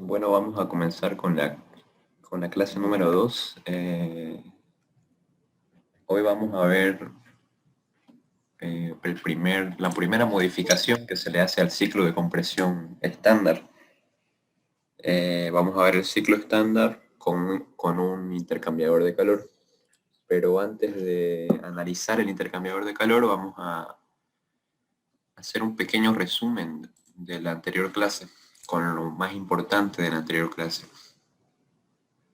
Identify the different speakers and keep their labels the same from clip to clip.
Speaker 1: Bueno, vamos a comenzar con la clase número 2. Hoy vamos a ver la primera modificación que se le hace al ciclo de compresión estándar. Vamos a ver el ciclo estándar con un intercambiador de calor. Pero antes de analizar el intercambiador de calor, vamos a hacer un pequeño resumen de la anterior clase, con lo más importante de la anterior clase.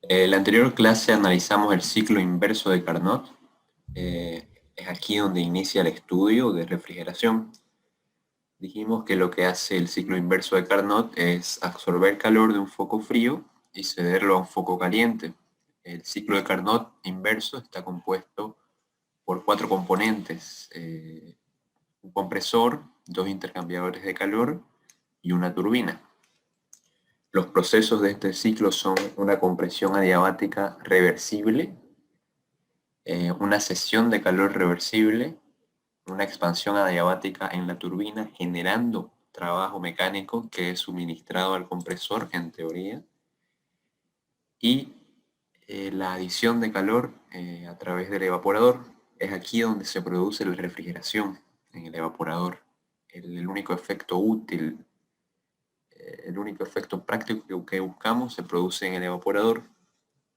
Speaker 1: En la anterior clase analizamos el ciclo inverso de Carnot. Es aquí donde inicia el estudio de refrigeración. Dijimos que lo que hace el ciclo inverso de Carnot es absorber calor de un foco frío y cederlo a un foco caliente. El ciclo de Carnot inverso está compuesto por cuatro componentes: un compresor, dos intercambiadores de calor y una turbina. Los procesos de este ciclo son una compresión adiabática reversible, una cesión de calor reversible, una expansión adiabática en la turbina generando trabajo mecánico que es suministrado al compresor en teoría, y la adición de calor a través del evaporador. Es aquí donde se produce la refrigeración, en el evaporador. El único efecto útil, el único efecto práctico que buscamos se produce en el evaporador.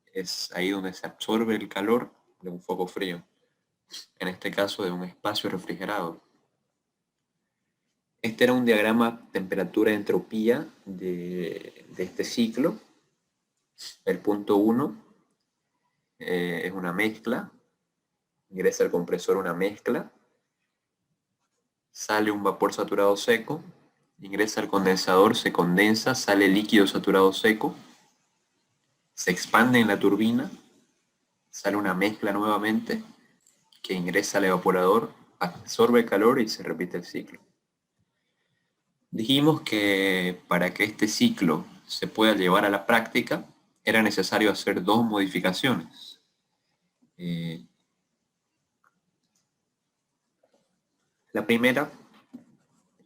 Speaker 1: Es ahí donde se absorbe el calor de un foco frío, en este caso de un espacio refrigerado. Este era un diagrama temperatura-entropía de este ciclo. El punto 1 es una mezcla, ingresa al compresor una mezcla, sale un vapor saturado seco, ingresa al condensador, se condensa, sale líquido saturado seco, se expande en la turbina, sale una mezcla nuevamente, que ingresa al evaporador, absorbe el calor y se repite el ciclo. Dijimos que para que este ciclo se pueda llevar a la práctica, era necesario hacer dos modificaciones. La primera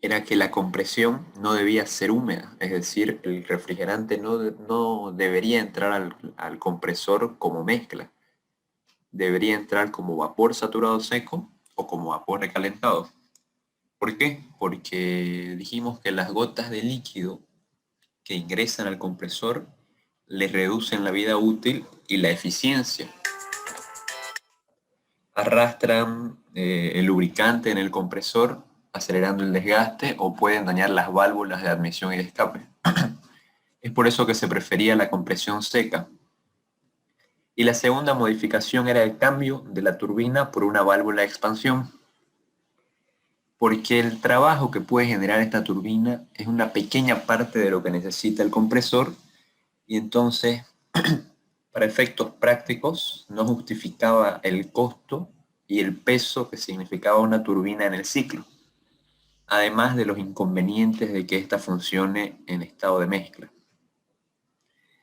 Speaker 1: era que la compresión no debía ser húmeda, es decir, el refrigerante no debería entrar al compresor como mezcla, debería entrar como vapor saturado seco o como vapor recalentado. ¿Por qué? Porque dijimos que las gotas de líquido que ingresan al compresor le reducen la vida útil y la eficiencia. Arrastran el lubricante en el compresor, acelerando el desgaste, o pueden dañar las válvulas de admisión y de escape. Es por eso que se prefería la compresión seca. Y la segunda modificación era el cambio de la turbina por una válvula de expansión, porque el trabajo que puede generar esta turbina es una pequeña parte de lo que necesita el compresor, y entonces, para efectos prácticos, no justificaba el costo y el peso que significaba una turbina en el ciclo, además de los inconvenientes de que ésta funcione en estado de mezcla.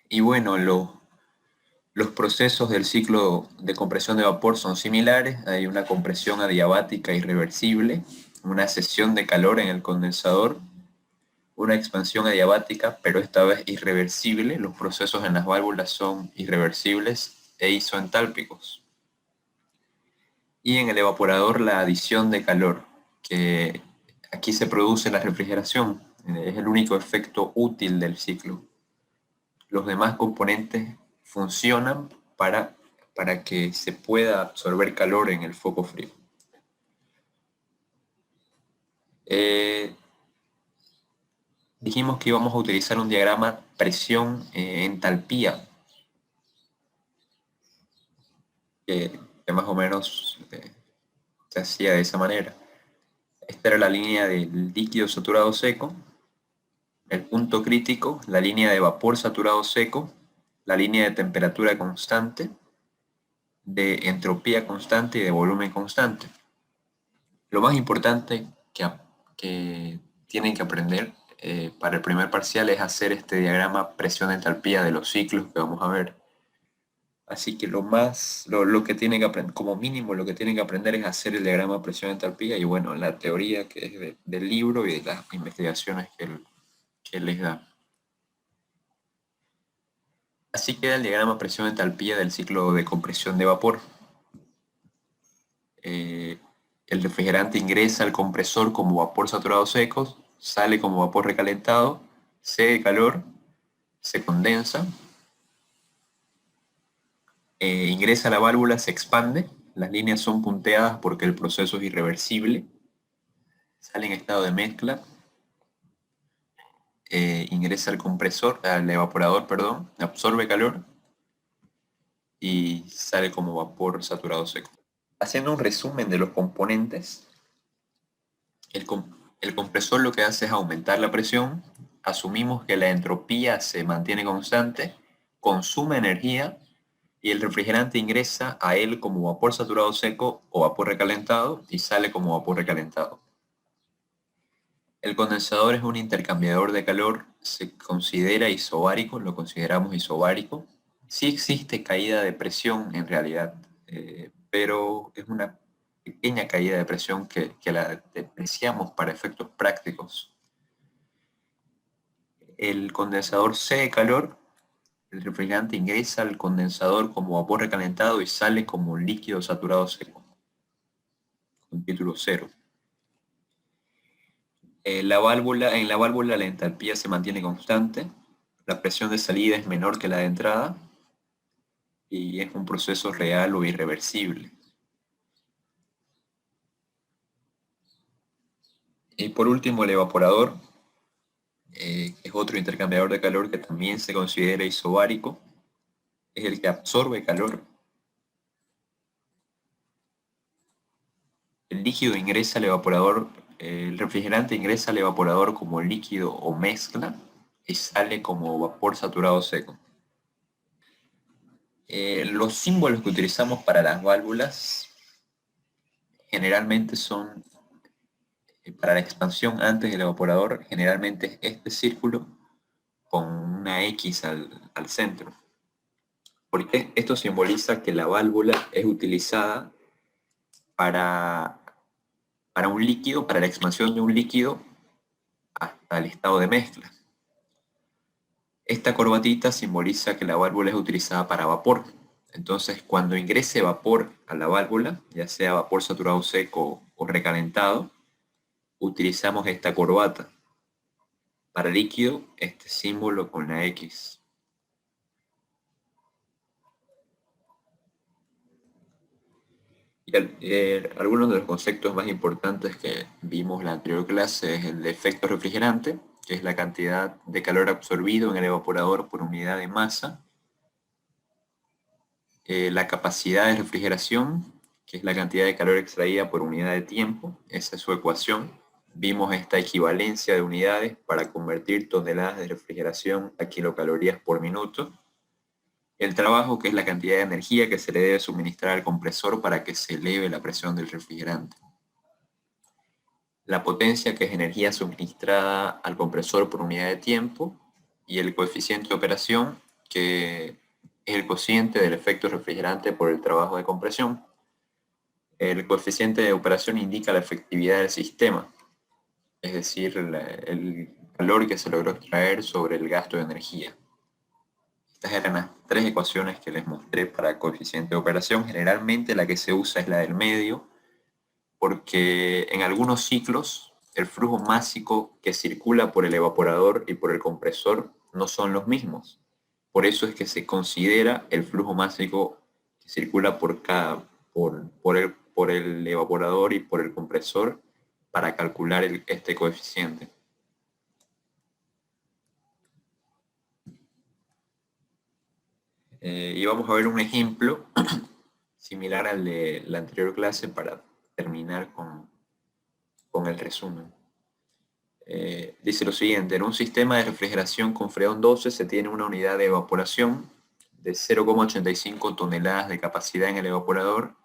Speaker 1: Y bueno, los procesos del ciclo de compresión de vapor son similares. Hay una compresión adiabática irreversible, una cesión de calor en el condensador, una expansión adiabática, pero esta vez irreversible. Los procesos en las válvulas son irreversibles e isoentálpicos. Y en el evaporador la adición de calor, que aquí se produce la refrigeración. Es el único efecto útil del ciclo. Los demás componentes funcionan para que se pueda absorber calor en el foco frío. Dijimos que íbamos a utilizar un diagrama presión-entalpía, que más o menos se hacía de esa manera. Esta era la línea del líquido saturado seco, el punto crítico, la línea de vapor saturado seco, la línea de temperatura constante, de entropía constante y de volumen constante. Lo más importante que tienen que aprender para el primer parcial es hacer este diagrama presión-entalpía de los ciclos que vamos a ver. Así que lo que tienen que aprender, como mínimo lo que tienen que aprender es hacer el diagrama presión-entalpía y bueno, la teoría que es del libro y de las investigaciones que él les da. Así queda el diagrama presión-entalpía del ciclo de compresión de vapor. El refrigerante ingresa al compresor como vapor saturado seco, sale como vapor recalentado, cede calor, se condensa, ingresa a la válvula, se expande, las líneas son punteadas porque el proceso es irreversible, sale en estado de mezcla, ingresa al compresor, al evaporador, perdón, absorbe calor y sale como vapor saturado seco. Haciendo un resumen de los componentes, el compresor lo que hace es aumentar la presión, asumimos que la entropía se mantiene constante, consume energía y el refrigerante ingresa a él como vapor saturado seco o vapor recalentado y sale como vapor recalentado. El condensador es un intercambiador de calor, se considera isobárico, lo consideramos isobárico. Sí existe caída de presión en realidad, pero es una pequeña caída de presión que la despreciamos para efectos prácticos. El condensador cede calor, el refrigerante ingresa al condensador como vapor recalentado y sale como líquido saturado seco, con título 0. En la válvula la entalpía se mantiene constante, la presión de salida es menor que la de entrada y es un proceso real o irreversible. Y por último, el evaporador, es otro intercambiador de calor que también se considera isobárico, es el que absorbe calor. El líquido ingresa al evaporador, el refrigerante ingresa al evaporador como líquido o mezcla y sale como vapor saturado seco. Los símbolos que utilizamos para las válvulas generalmente son, para la expansión antes del evaporador, generalmente es este círculo con una X al centro. Porque esto simboliza que la válvula es utilizada para un líquido, para la expansión de un líquido hasta el estado de mezcla. Esta corbatita simboliza que la válvula es utilizada para vapor. Entonces, cuando ingrese vapor a la válvula, ya sea vapor saturado seco o recalentado, utilizamos esta corbata. Para líquido, este símbolo con la X. Y algunos de los conceptos más importantes que vimos en la anterior clase es el de efecto refrigerante, que es la cantidad de calor absorbido en el evaporador por unidad de masa. La capacidad de refrigeración, que es la cantidad de calor extraída por unidad de tiempo, esa es su ecuación. Vimos esta equivalencia de unidades para convertir toneladas de refrigeración a kilocalorías por minuto. El trabajo, que es la cantidad de energía que se le debe suministrar al compresor para que se eleve la presión del refrigerante. La potencia, que es energía suministrada al compresor por unidad de tiempo. Y el coeficiente de operación, que es el cociente del efecto refrigerante por el trabajo de compresión. El coeficiente de operación indica la efectividad del sistema, es decir, el calor que se logró extraer sobre el gasto de energía. Estas eran las tres ecuaciones que les mostré para coeficiente de operación. Generalmente la que se usa es la del medio, porque en algunos ciclos el flujo másico que circula por el evaporador y por el compresor no son los mismos. Por eso es que se considera el flujo másico que circula por el evaporador y por el compresor para calcular este coeficiente. Y vamos a ver un ejemplo similar al de la anterior clase para terminar con el resumen. Dice lo siguiente: en un sistema de refrigeración con freón 12 se tiene una unidad de evaporación de 0,85 toneladas de capacidad en el evaporador,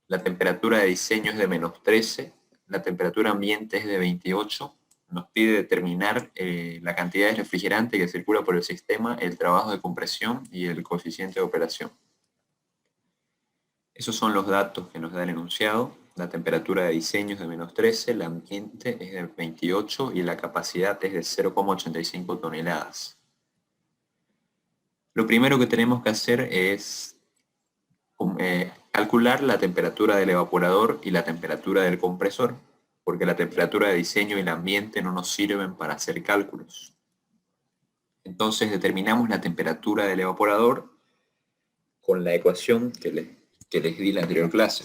Speaker 1: la temperatura de diseño es de -13, la temperatura ambiente es de 28, nos pide determinar la cantidad de refrigerante que circula por el sistema, el trabajo de compresión y el coeficiente de operación. Esos son los datos que nos da el enunciado. La temperatura de diseño es de -13, el ambiente es de 28 y la capacidad es de 0,85 toneladas. Lo primero que tenemos que hacer es calcular la temperatura del evaporador y la temperatura del compresor, porque la temperatura de diseño y el ambiente no nos sirven para hacer cálculos. Entonces determinamos la temperatura del evaporador con la ecuación que les di en la anterior clase.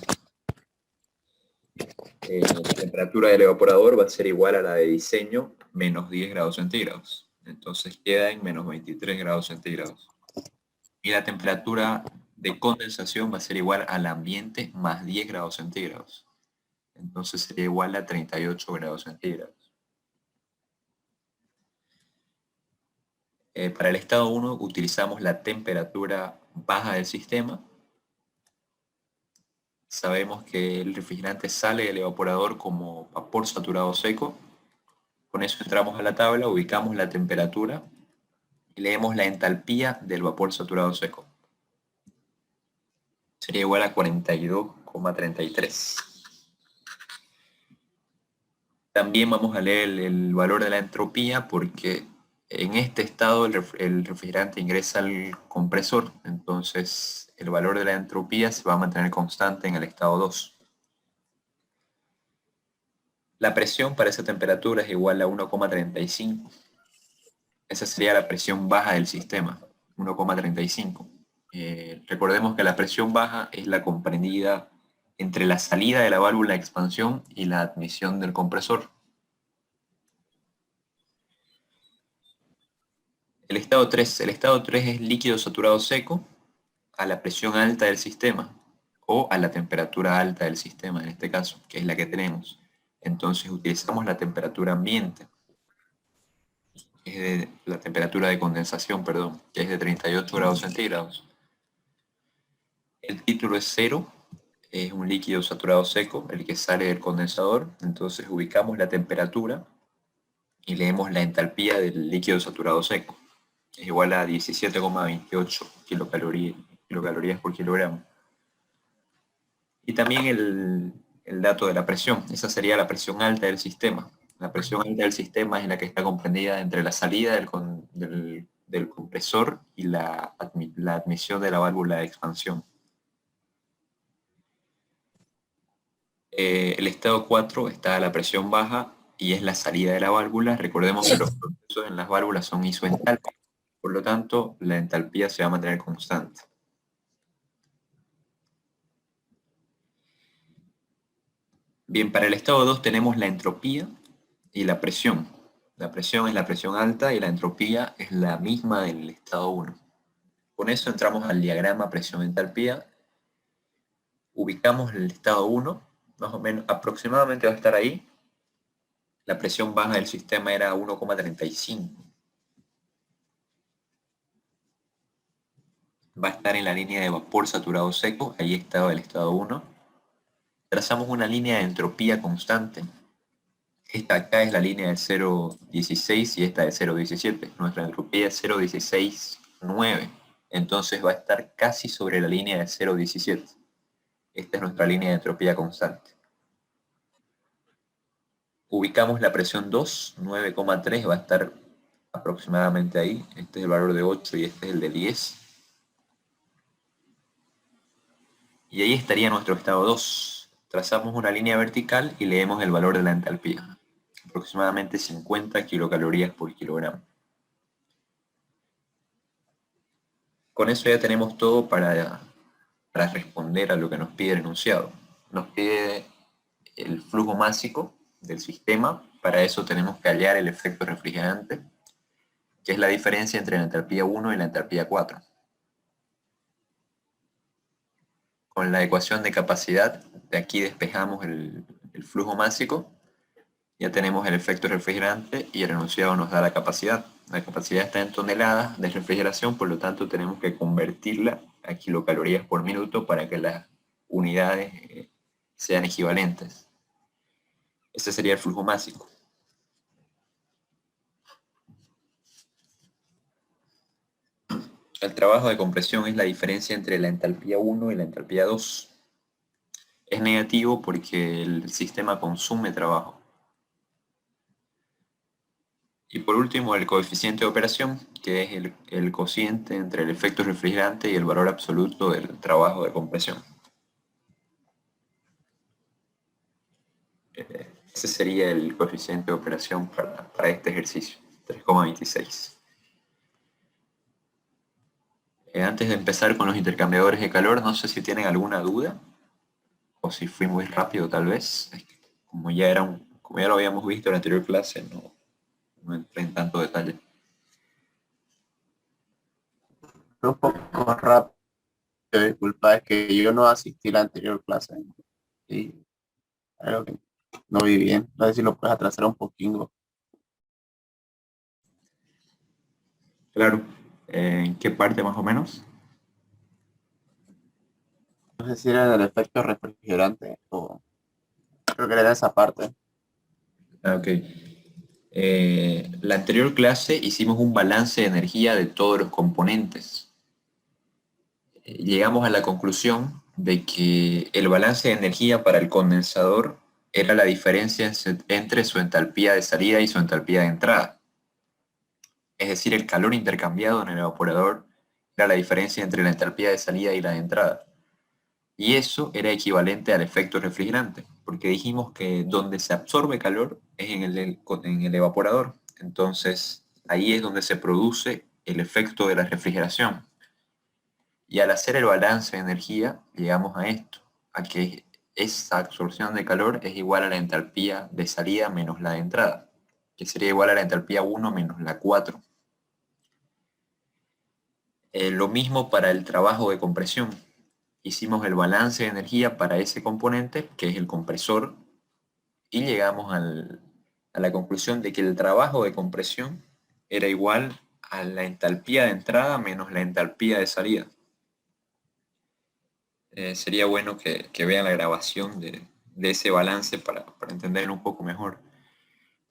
Speaker 1: La temperatura del evaporador va a ser igual a la de diseño menos 10 grados centígrados. Entonces queda en menos 23 grados centígrados. Y la temperatura de condensación va a ser igual al ambiente más 10 grados centígrados. Entonces sería igual a 38 grados centígrados. Para el estado 1 utilizamos la temperatura baja del sistema. Sabemos que el refrigerante sale del evaporador como vapor saturado seco. Con eso entramos a la tabla, ubicamos la temperatura y leemos la entalpía del vapor saturado seco. Sería igual a 42,33. También vamos a leer el valor de la entropía porque en este estado el refrigerante ingresa al compresor, entonces el valor de la entropía se va a mantener constante en el estado 2. La presión para esa temperatura es igual a 1,35. Esa sería la presión baja del sistema, 1,35. Recordemos que la presión baja es la comprendida entre la salida de la válvula de expansión y la admisión del compresor. El estado 3 es líquido saturado seco a la presión alta del sistema o a la temperatura alta del sistema, en este caso, que es la que tenemos. Entonces utilizamos la temperatura ambiente, que es la temperatura de condensación, perdón, que es de 38 grados centígrados. El título es 0, es un líquido saturado seco, el que sale del condensador. Entonces ubicamos la temperatura y leemos la entalpía del líquido saturado seco. Es igual a 17,28 kilocalorías por kilogramo. Y también el dato de la presión. Esa sería la presión alta del sistema. La presión alta del sistema es la que está comprendida entre la salida del compresor y la admisión de la válvula de expansión. El estado 4 está a la presión baja y es la salida de la válvula. Recordemos que los procesos en las válvulas son isoentálpicos, por lo tanto la entalpía se va a mantener constante. Bien, para el estado 2 tenemos la entropía y la presión. La presión es la presión alta y la entropía es la misma del estado 1. Con eso entramos al diagrama presión-entalpía. Ubicamos el estado 1, más o menos aproximadamente va a estar ahí. La presión baja del sistema era 1,35. Va a estar en la línea de vapor saturado seco, ahí estaba el estado 1. Trazamos una línea de entropía constante. Esta acá es la línea del 0,16 y esta de 0,17. Nuestra entropía es 0,16,9. Entonces va a estar casi sobre la línea de 0,17. Esta es nuestra línea de entropía constante. Ubicamos la presión 2, 9,3, va a estar aproximadamente ahí. Este es el valor de 8 y este es el de 10. Y ahí estaría nuestro estado 2. Trazamos una línea vertical y leemos el valor de la entalpía. Aproximadamente 50 kilocalorías por kilogramo. Con eso ya tenemos todo para responder a lo que nos pide el enunciado. Nos pide el flujo másico del sistema. Para eso tenemos que hallar el efecto refrigerante, que es la diferencia entre la entalpía 1 y la entalpía 4. Con la ecuación de capacidad, de aquí despejamos el flujo másico. Ya tenemos el efecto refrigerante y el enunciado nos da la capacidad. La capacidad está en toneladas de refrigeración, por lo tanto tenemos que convertirla a kilocalorías por minuto para que las unidades sean equivalentes. Ese sería el flujo másico. El trabajo de compresión es la diferencia entre la entalpía 1 y la entalpía 2. Es negativo porque el sistema consume trabajo. Y por último, el coeficiente de operación, que es el cociente entre el efecto refrigerante y el valor absoluto del trabajo de compresión. Ese sería el coeficiente de operación para este ejercicio, 3,26. Antes de empezar con los intercambiadores de calor, no sé si tienen alguna duda, o si fui muy rápido tal vez. Es que como ya lo habíamos visto en la anterior clase, no entré en tanto detalle.
Speaker 2: Un poco rápido, disculpa, es que yo no asistí a la anterior clase y algo que no vi bien. No sé si lo puedes atrasar un poquito.
Speaker 1: Claro. ¿En qué parte más o menos?
Speaker 2: No sé si era del efecto refrigerante o creo que era esa parte.
Speaker 1: Ah, ok. La anterior clase hicimos un balance de energía de todos los componentes. Llegamos a la conclusión de que el balance de energía para el condensador era la diferencia entre su entalpía de salida y su entalpía de entrada. Es decir, el calor intercambiado en el evaporador era la diferencia entre la entalpía de salida y la de entrada. Y eso era equivalente al efecto refrigerante, porque dijimos que donde se absorbe calor es en el evaporador. Entonces, ahí es donde se produce el efecto de la refrigeración. Y al hacer el balance de energía, llegamos a esto, a que esa absorción de calor es igual a la entalpía de salida menos la de entrada, que sería igual a la entalpía 1 menos la 4. Lo mismo para el trabajo de compresión. Hicimos el balance de energía para ese componente, que es el compresor, y llegamos a la conclusión de que el trabajo de compresión era igual a la entalpía de entrada menos la entalpía de salida. Sería bueno que vean la grabación de ese balance para entenderlo un poco mejor.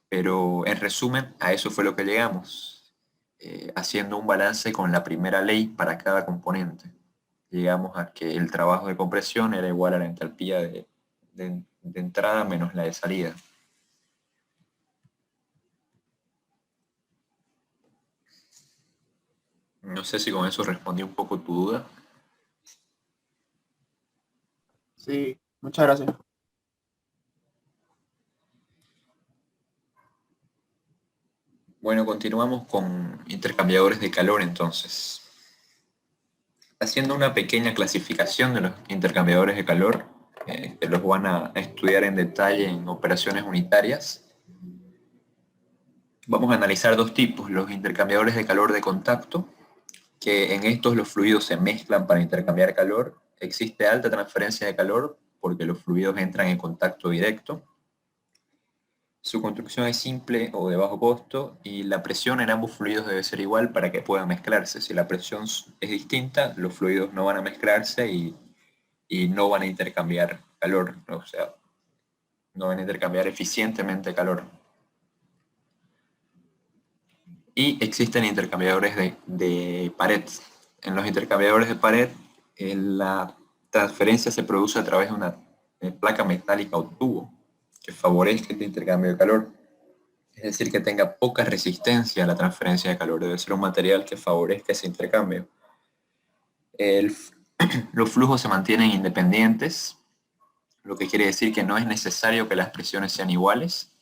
Speaker 1: Pero en resumen, a eso fue lo que llegamos, haciendo un balance con la primera ley para cada componente. Llegamos a que el trabajo de compresión era igual a la entalpía de entrada menos la de salida. No sé si con eso respondí un poco tu duda.
Speaker 2: Sí, muchas gracias.
Speaker 1: Bueno, continuamos con intercambiadores de calor entonces. Haciendo una pequeña clasificación de los intercambiadores de calor, que los van a estudiar en detalle en operaciones unitarias. Vamos a analizar dos tipos, los intercambiadores de calor de contacto, que en estos los fluidos se mezclan para intercambiar calor. Existe alta transferencia de calor porque los fluidos entran en contacto directo. Su construcción es simple o de bajo costo y la presión en ambos fluidos debe ser igual para que puedan mezclarse. Si la presión es distinta, los fluidos no van a mezclarse y no van a intercambiar calor, o sea, no van a intercambiar eficientemente calor. Y existen intercambiadores de pared. En los intercambiadores de pared, la transferencia se produce a través de una placa metálica o tubo que favorezca este intercambio de calor. Es decir, que tenga poca resistencia a la transferencia de calor. Debe ser un material que favorezca ese intercambio. El, los flujos se mantienen independientes, lo que quiere decir que no es necesario que las presiones sean iguales.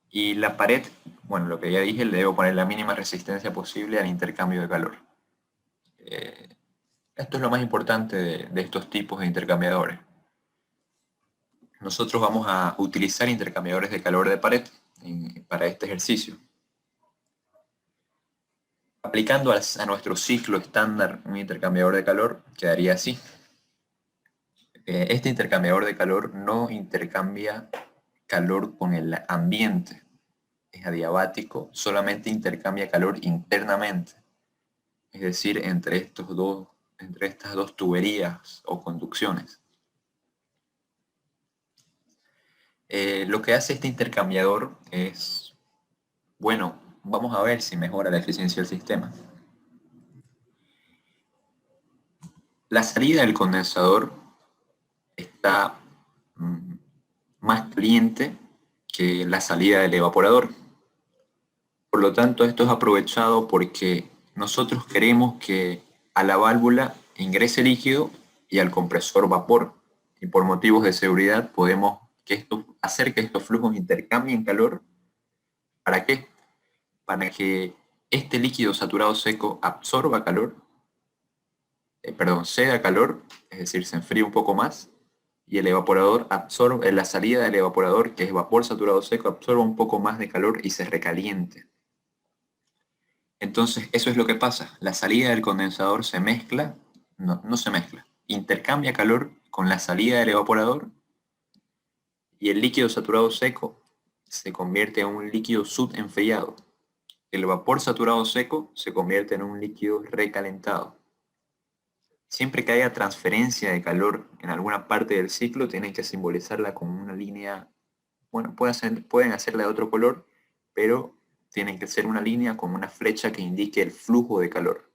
Speaker 1: Y la pared, bueno, lo que ya dije, le debo poner la mínima resistencia posible al intercambio de calor. Eh, Esto es lo más importante de estos tipos de intercambiadores. Nosotros vamos a utilizar intercambiadores de calor de pared para este ejercicio. Aplicando a nuestro ciclo estándar un intercambiador de calor, quedaría así. Este intercambiador de calor no intercambia calor con el ambiente, es adiabático, solamente intercambia calor internamente, es decir, entre estas dos tuberías o conducciones. Lo que hace este intercambiador es, bueno, vamos a ver si mejora la eficiencia del sistema. La salida del condensador está más caliente que la salida del evaporador. Por lo tanto, esto es aprovechado porque nosotros queremos que a la válvula ingrese líquido y al compresor vapor. Y por motivos de seguridad podemos hacer que estos flujos intercambien calor. ¿Para qué? Para que este líquido saturado seco absorba calor, ceda calor, es decir, se enfríe un poco más, y el evaporador absorbe, en la salida del evaporador, que es vapor saturado seco, absorba un poco más de calor y se recaliente. Entonces, eso es lo que pasa. La salida del condensador se mezcla, no se mezcla, intercambia calor con la salida del evaporador y el líquido saturado seco se convierte en un líquido subenfriado. El vapor saturado seco se convierte en un líquido recalentado. Siempre que haya transferencia de calor en alguna parte del ciclo, tienen que simbolizarla con una línea, bueno, pueden hacerla de otro color, pero tienen que ser una línea con una flecha que indique el flujo de calor.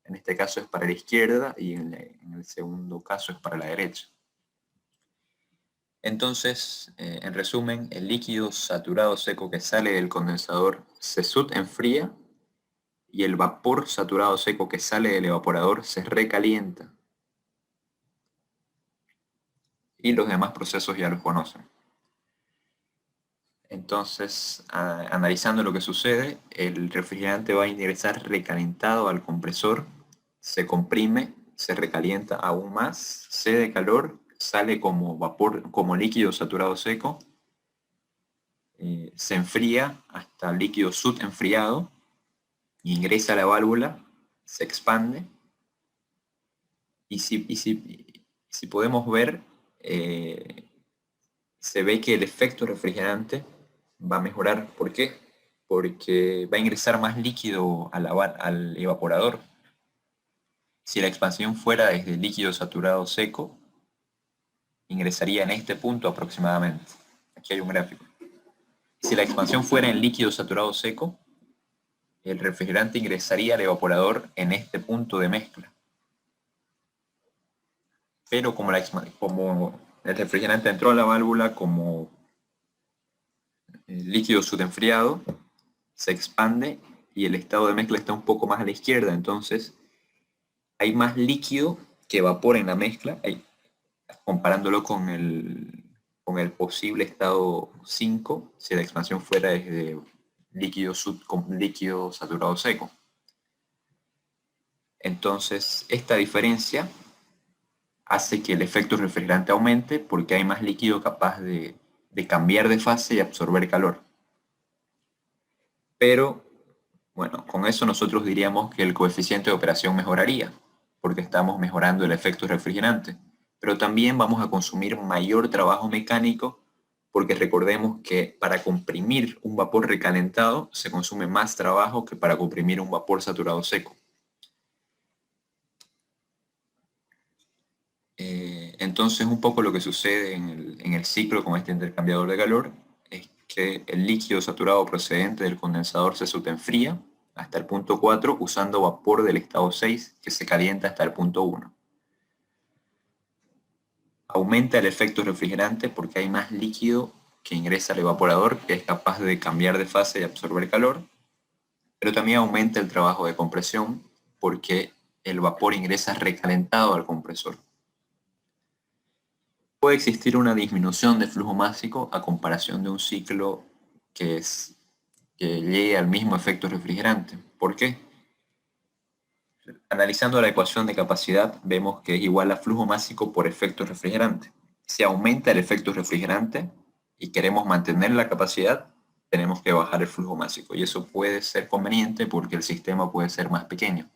Speaker 1: En este caso es para la izquierda y en el segundo caso es para la derecha. Entonces, en resumen, el líquido saturado seco que sale del condensador se enfría y el vapor saturado seco que sale del evaporador se recalienta. Y los demás procesos ya los conocen. Entonces, analizando lo que sucede, el refrigerante va a ingresar recalentado al compresor, se comprime, se recalienta aún más, cede calor, sale como vapor, como líquido saturado seco, se enfría hasta líquido subenfriado, ingresa a la válvula, se expande, y si podemos ver, eh, se ve que el efecto refrigerante va a mejorar. ¿Por qué? Porque va a ingresar más líquido al evaporador. Si la expansión fuera desde líquido saturado seco, ingresaría en este punto aproximadamente. Aquí hay un gráfico. Si la expansión fuera en líquido saturado seco, el refrigerante ingresaría al evaporador en este punto de mezcla. Pero como el refrigerante entró a la válvula como líquido subenfriado, se expande y el estado de mezcla está un poco más a la izquierda, entonces hay más líquido que vapor en la mezcla, comparándolo con el posible estado 5, si la expansión fuera desde líquido saturado seco. Entonces, esta diferencia hace que el efecto refrigerante aumente porque hay más líquido capaz de cambiar de fase y absorber calor. Pero, bueno, con eso nosotros diríamos que el coeficiente de operación mejoraría, porque estamos mejorando el efecto refrigerante. Pero también vamos a consumir mayor trabajo mecánico, porque recordemos que para comprimir un vapor recalentado se consume más trabajo que para comprimir un vapor saturado seco. Entonces, un poco lo que sucede en el ciclo con este intercambiador de calor es que el líquido saturado procedente del condensador se subenfría hasta el punto 4 usando vapor del estado 6 que se calienta hasta el punto 1. Aumenta el efecto refrigerante porque hay más líquido que ingresa al evaporador que es capaz de cambiar de fase y absorber calor, pero también aumenta el trabajo de compresión porque el vapor ingresa recalentado al compresor. Puede existir una disminución de flujo másico a comparación de un ciclo que llegue al mismo efecto refrigerante. ¿Por qué? Analizando la ecuación de capacidad, vemos que es igual a flujo másico por efecto refrigerante. Si aumenta el efecto refrigerante y queremos mantener la capacidad, tenemos que bajar el flujo másico. Y eso puede ser conveniente porque el sistema puede ser más pequeño.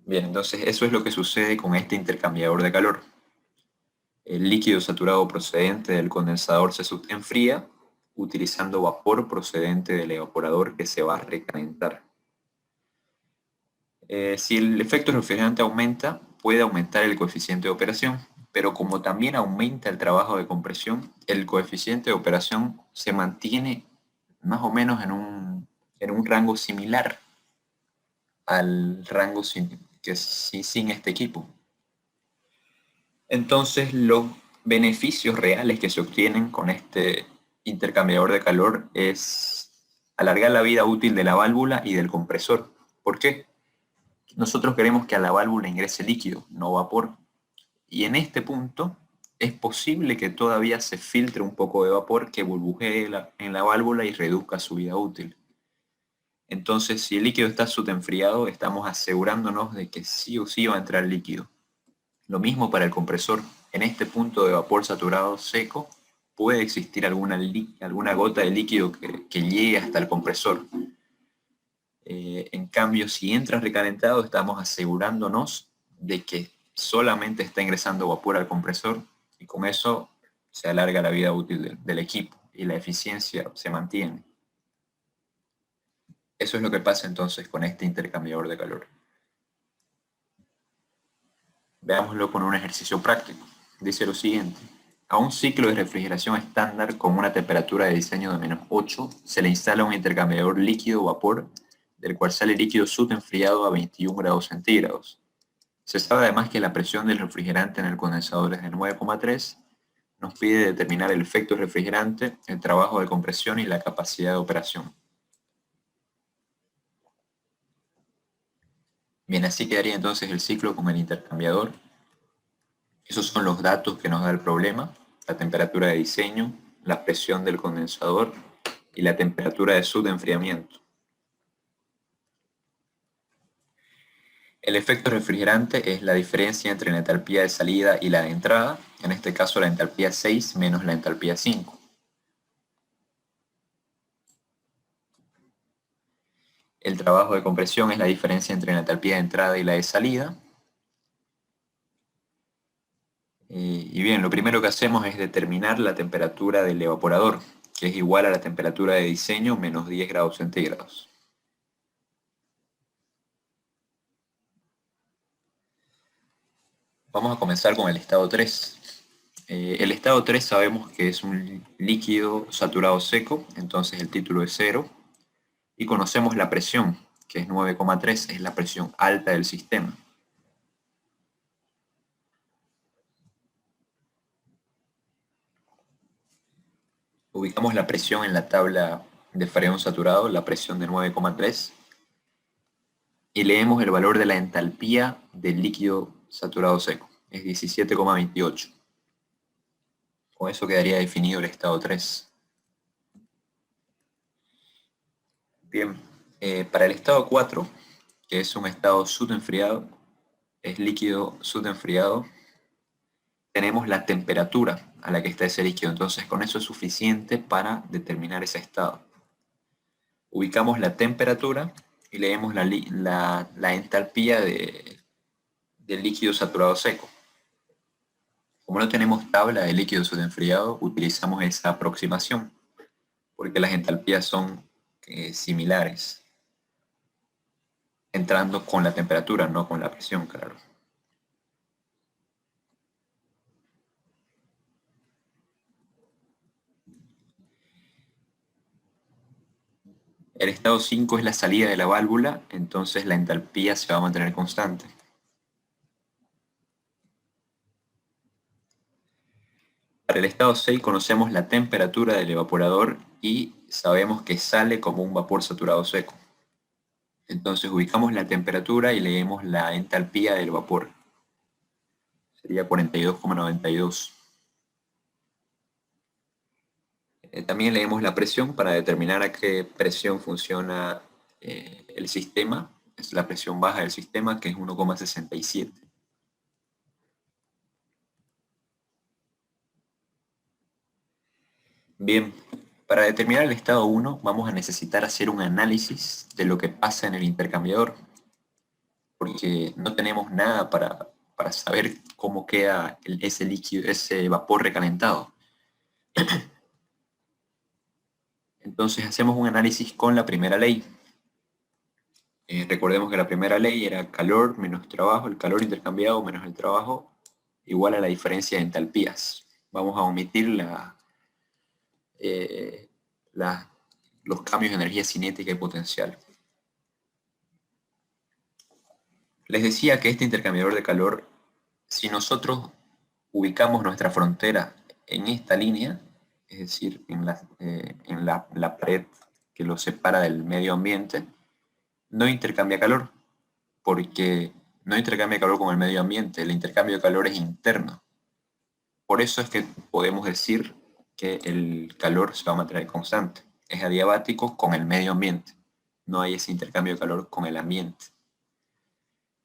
Speaker 1: Bien, entonces eso es lo que sucede con este intercambiador de calor. El líquido saturado procedente del condensador se enfría utilizando vapor procedente del evaporador que se va a recalentar. Si el efecto refrigerante aumenta, puede aumentar el coeficiente de operación, pero como también aumenta el trabajo de compresión, el coeficiente de operación se mantiene más o menos en un rango similar al rango sin este equipo. Entonces, los beneficios reales que se obtienen con este intercambiador de calor es alargar la vida útil de la válvula y del compresor. ¿Por qué? Nosotros queremos que a la válvula ingrese líquido, no vapor. Y en este punto es posible que todavía se filtre un poco de vapor que burbujee en la válvula y reduzca su vida útil. Entonces, si el líquido está subenfriado, estamos asegurándonos de que sí o sí va a entrar líquido. Lo mismo para el compresor. En este punto de vapor saturado seco puede existir alguna gota de líquido que llegue hasta el compresor. En cambio, si entra recalentado, estamos asegurándonos de que solamente está ingresando vapor al compresor y con eso se alarga la vida útil del equipo y la eficiencia se mantiene. Eso es lo que pasa entonces con este intercambiador de calor. Veámoslo con un ejercicio práctico. Dice lo siguiente. A un ciclo de refrigeración estándar con una temperatura de diseño de -8 se le instala un intercambiador líquido-vapor del cual sale líquido subenfriado a 21 grados centígrados. Se sabe además que la presión del refrigerante en el condensador es de 9,3. Nos pide determinar el efecto refrigerante, el trabajo de compresión y la capacidad de operación. Bien, así quedaría entonces el ciclo con el intercambiador. Esos son los datos que nos da el problema: la temperatura de diseño, la presión del condensador y la temperatura de subenfriamiento. El efecto refrigerante es la diferencia entre la entalpía de salida y la de entrada, en este caso la entalpía 6 menos la entalpía 5. El trabajo de compresión es la diferencia entre la entalpía de entrada y la de salida. Y bien, lo primero que hacemos es determinar la temperatura del evaporador, que es igual a la temperatura de diseño menos 10 grados centígrados. Vamos a comenzar con el estado 3. El estado 3 sabemos que es un líquido saturado seco, entonces el título es 0. Y conocemos la presión, que es 9,3, es la presión alta del sistema. Ubicamos la presión en la tabla de freón saturado, la presión de 9,3, y leemos el valor de la entalpía del líquido saturado seco, es 17,28. Con eso quedaría definido el estado 3. Bien, para el estado 4, que es un estado subenfriado, es líquido subenfriado, tenemos la temperatura a la que está ese líquido, entonces con eso es suficiente para determinar ese estado. Ubicamos la temperatura y leemos la entalpía del líquido saturado seco. Como no tenemos tabla de líquido subenfriado, utilizamos esa aproximación, porque las entalpías son similares, entrando con la temperatura, no con la presión, claro. El estado 5 es la salida de la válvula, entonces la entalpía se va a mantener constante. Para el estado 6 conocemos la temperatura del evaporador y sabemos que sale como un vapor saturado seco. Entonces ubicamos la temperatura y leemos la entalpía del vapor. Sería 42,92. También leemos la presión para determinar a qué presión funciona el sistema. Es la presión baja del sistema, que es 1,67. Bien, para determinar el estado 1 vamos a necesitar hacer un análisis de lo que pasa en el intercambiador, porque no tenemos nada para saber cómo queda ese líquido, ese vapor recalentado. Entonces hacemos un análisis con la primera ley. Recordemos que la primera ley era calor menos trabajo, el calor intercambiado menos el trabajo, igual a la diferencia de entalpías. Vamos a omitir eh, los cambios de energía cinética y potencial. Les decía que este intercambiador de calor, si nosotros ubicamos nuestra frontera en esta línea, es decir, en la pared que lo separa del medio ambiente, no intercambia calor, porque no intercambia calor con el medio ambiente, el intercambio de calor es interno. Por eso es que podemos decir que el calor se va a mantener constante. Es adiabático con el medio ambiente. No hay ese intercambio de calor con el ambiente.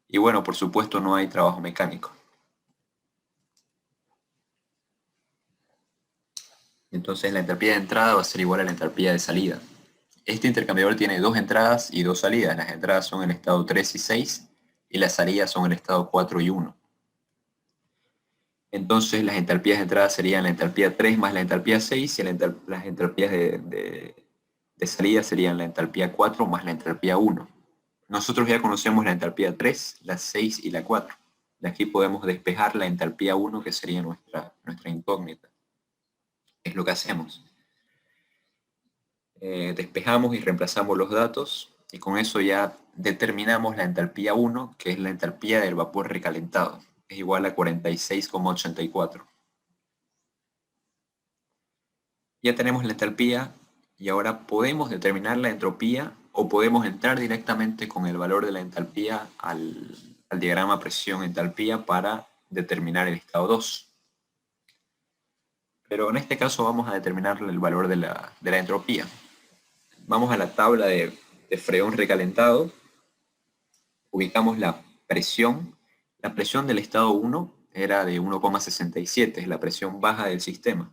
Speaker 1: Y bueno, por supuesto no hay trabajo mecánico. Entonces la entalpía de entrada va a ser igual a la entalpía de salida. Este intercambiador tiene dos entradas y dos salidas. Las entradas son el estado 3 y 6 y las salidas son el estado 4 y 1. Entonces las entalpías de entrada serían la entalpía 3 más la entalpía 6 y las entalpías de salida serían la entalpía 4 más la entalpía 1. Nosotros ya conocemos la entalpía 3, la 6 y la 4. De aquí podemos despejar la entalpía 1, que sería nuestra incógnita. Es lo que hacemos. Despejamos y reemplazamos los datos y con eso ya determinamos la entalpía 1, que es la entalpía del vapor recalentado. Es igual a 46,84. Ya tenemos la entalpía y ahora podemos determinar la entropía o podemos entrar directamente con el valor de la entalpía al diagrama presión-entalpía para determinar el estado 2. Pero en este caso vamos a determinar el valor de la entropía. Vamos a la tabla de freón recalentado, ubicamos la presión. La presión del estado 1 era de 1,67, es la presión baja del sistema.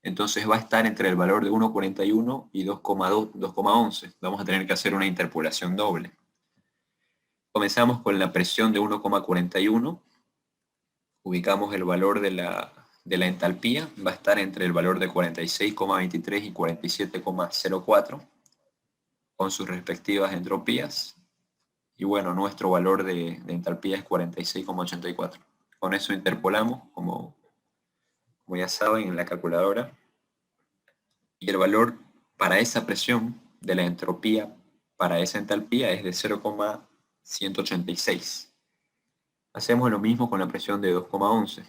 Speaker 1: Entonces va a estar entre el valor de 1,41 y 2,11. Vamos a tener que hacer una interpolación doble. Comenzamos con la presión de 1,41. Ubicamos el valor de la entalpía. Va a estar entre el valor de 46,23 y 47,04 con sus respectivas entropías. Y bueno, nuestro valor de entalpía es 46,84. Con eso interpolamos, como ya saben, en la calculadora. Y el valor para esa presión de la entropía para esa entalpía es de 0,186. Hacemos lo mismo con la presión de 2,11.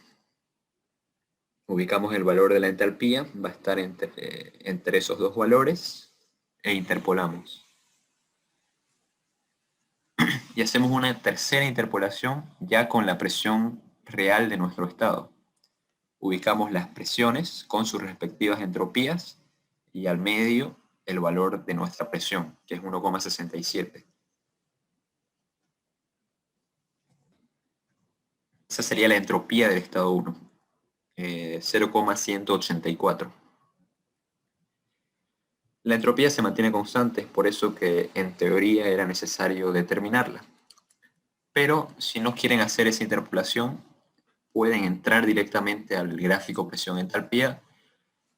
Speaker 1: Ubicamos el valor de la entalpía, va a estar entre esos dos valores e interpolamos. Y hacemos una tercera interpolación ya con la presión real de nuestro estado. Ubicamos las presiones con sus respectivas entropías y al medio el valor de nuestra presión, que es 1,67. Esa sería la entropía del estado 1, 0,184. La entropía se mantiene constante, es por eso que en teoría era necesario determinarla. Pero si no quieren hacer esa interpolación, pueden entrar directamente al gráfico presión-entalpía,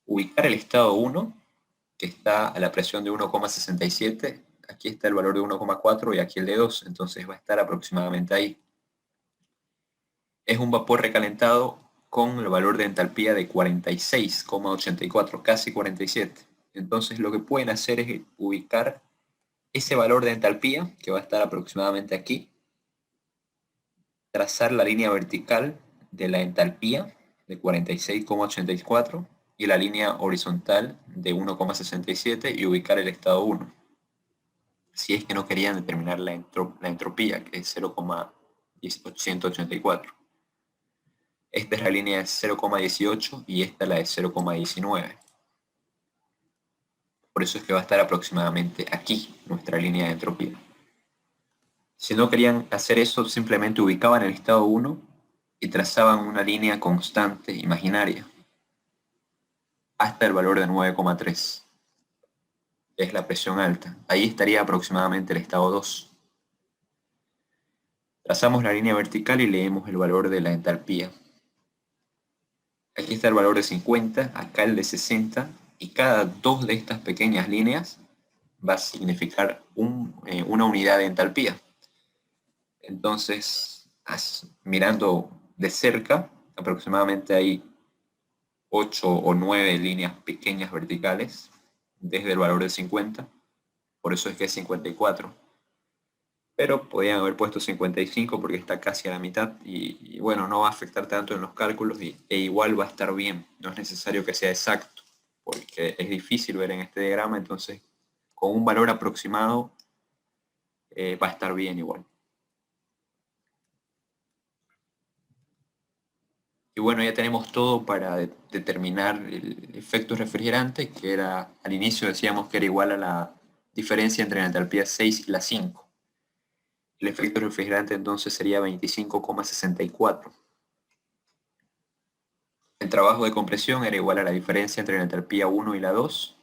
Speaker 1: ubicar el estado 1, que está a la presión de 1,67, aquí está el valor de 1,4 y aquí el de 2, entonces va a estar aproximadamente ahí. Es un vapor recalentado con el valor de entalpía de 46,84, casi 47. Entonces lo que pueden hacer es ubicar ese valor de entalpía, que va a estar aproximadamente aquí, trazar la línea vertical de la entalpía de 46,84 y la línea horizontal de 1,67 y ubicar el estado 1. Si es que no querían determinar la entropía, que es 0,184. Esta es la línea de 0,18 y esta la de 0,19. Por eso es que va a estar aproximadamente aquí, nuestra línea de entropía. Si no querían hacer eso, simplemente ubicaban el estado 1 y trazaban una línea constante imaginaria hasta el valor de 9,3, que es la presión alta. Ahí estaría aproximadamente el estado 2. Trazamos la línea vertical y leemos el valor de la entalpía. Aquí está el valor de 50, acá el de 60, y cada dos de estas pequeñas líneas va a significar una unidad de entalpía. Entonces, mirando de cerca, aproximadamente hay 8 o 9 líneas pequeñas verticales desde el valor de 50, por eso es que es 54. pero podían haber puesto 55 porque está casi a la mitad y bueno, no va a afectar tanto en los cálculos e igual va a estar bien. No es necesario que sea exacto porque es difícil ver en este diagrama, entonces con un valor aproximado va a estar bien igual. Y bueno, ya tenemos todo para determinar el efecto refrigerante, que era, al inicio decíamos que era igual a la diferencia entre la entalpía 6 y la 5. El efecto refrigerante entonces sería 25,64. El trabajo de compresión era igual a la diferencia entre la entalpía 1 y la 2,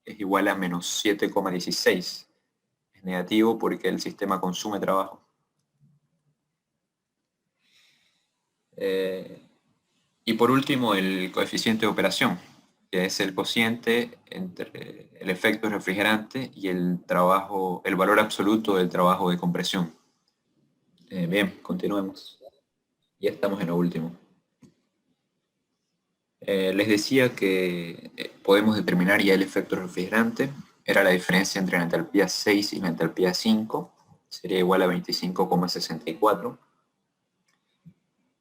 Speaker 1: es igual a menos 7,16. Es negativo porque el sistema consume trabajo. Eh, y por último, el coeficiente de operación, que es el cociente entre el efecto refrigerante y el trabajo, el valor absoluto del trabajo de compresión. Bien, continuemos. Ya estamos en lo último. Les decía que podemos determinar ya el efecto refrigerante. Era la diferencia entre la entalpía 6 y la entalpía 5. Sería igual a 25,64.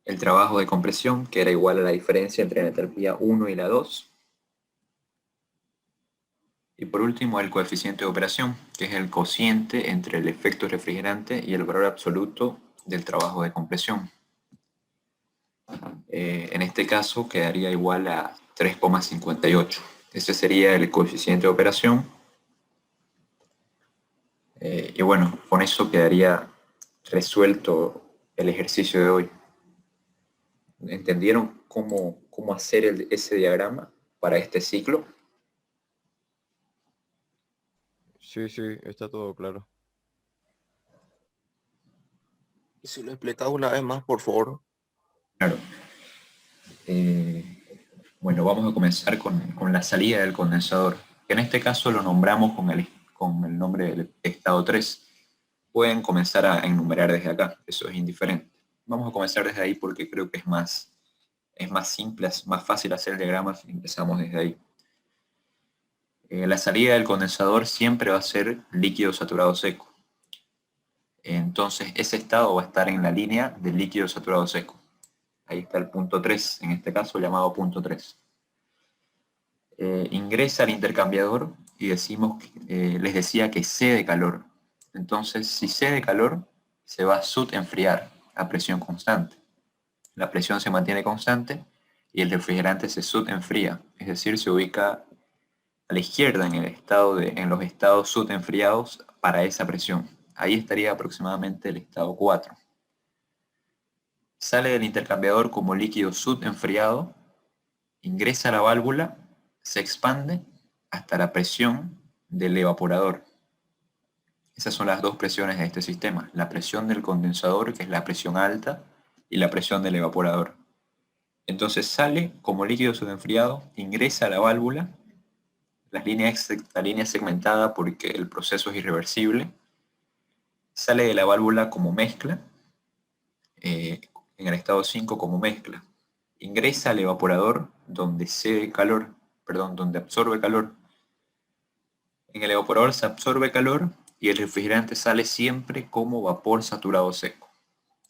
Speaker 1: El trabajo de compresión, que era igual a la diferencia entre la entalpía 1 y la 2. Y por último, el coeficiente de operación, que es el cociente entre el efecto refrigerante y el valor absoluto del trabajo de compresión. En este caso quedaría igual a 3,58. Ese sería el coeficiente de operación. Y bueno, con eso quedaría resuelto el ejercicio de hoy. ¿Entendieron cómo hacer ese diagrama para este ciclo?
Speaker 3: Sí, sí, está todo claro.
Speaker 4: Y si lo explicas una vez más, por favor.
Speaker 1: Claro. Bueno, vamos a comenzar con la salida del condensador, que en este caso lo nombramos con el nombre del estado 3. Pueden comenzar a enumerar desde acá, eso es indiferente. Vamos a comenzar desde ahí porque creo que es más simple, es más fácil hacer el diagrama si empezamos desde ahí. La salida del condensador siempre va a ser líquido saturado seco. Entonces ese estado va a estar en la línea del líquido saturado seco. Ahí está el punto 3, en este caso llamado punto 3. Ingresa al intercambiador y les decía que cede calor. Entonces, si cede calor, se va a enfriar a presión constante. La presión se mantiene constante y el refrigerante se enfría, es decir, se ubica a la izquierda en los estados enfriados para esa presión. Ahí estaría aproximadamente el estado 4. Sale del intercambiador como líquido enfriado, ingresa a la válvula, se expande hasta la presión del evaporador. Esas son las dos presiones de este sistema, la presión del condensador, que es la presión alta, y la presión del evaporador. Entonces sale como líquido enfriado, ingresa a la válvula, la línea segmentada porque el proceso es irreversible, sale de la válvula como mezcla, en el estado 5 como mezcla, ingresa al evaporador donde donde absorbe calor. En el evaporador se absorbe calor y el refrigerante sale siempre como vapor saturado seco.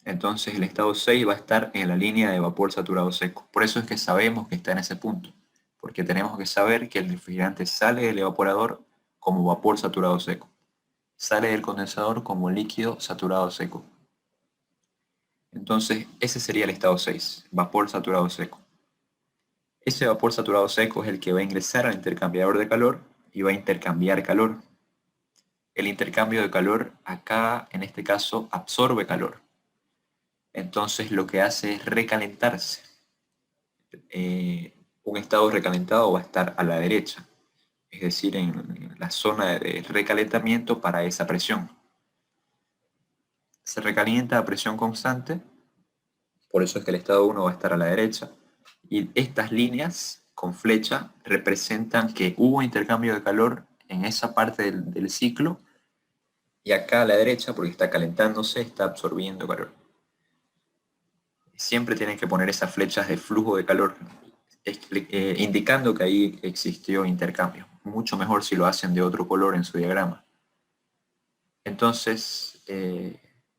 Speaker 1: Entonces el estado 6 va a estar en la línea de vapor saturado seco. Por eso es que sabemos que está en ese punto, porque tenemos que saber que el refrigerante sale del evaporador como vapor saturado seco. Sale del condensador como líquido saturado seco. Entonces ese sería el estado 6, vapor saturado seco. Ese vapor saturado seco es el que va a ingresar al intercambiador de calor y va a intercambiar calor. El intercambio de calor acá, en este caso, absorbe calor. Entonces lo que hace es recalentarse. Un estado recalentado va a estar a la derecha, es decir, en la zona de recalentamiento para esa presión. Se recalienta a presión constante, por eso es que el estado 1 va a estar a la derecha, y estas líneas con flecha representan que hubo intercambio de calor en esa parte del ciclo, y acá a la derecha, porque está calentándose, está absorbiendo calor. Siempre tienen que poner esas flechas de flujo de calor, indicando que ahí existió intercambio. Mucho mejor si lo hacen de otro color en su diagrama. Entonces,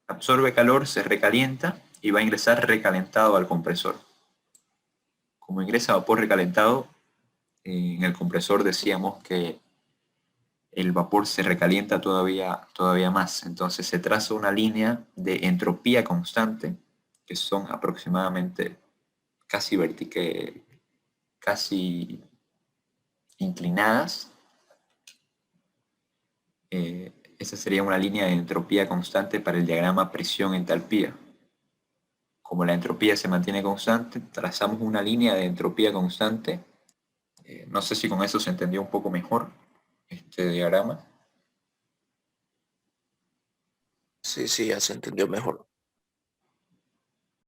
Speaker 1: absorbe calor, se recalienta y va a ingresar recalentado al compresor. Como ingresa vapor recalentado, en el compresor decíamos que el vapor se recalienta todavía más. Entonces se traza una línea de entropía constante, que son aproximadamente casi inclinadas. Esa sería una línea de entropía constante para el diagrama presión-entalpía. Como la entropía se mantiene constante, trazamos una línea de entropía constante. No sé si con eso se entendió un poco mejor este diagrama.
Speaker 4: Sí, sí, ya se entendió mejor.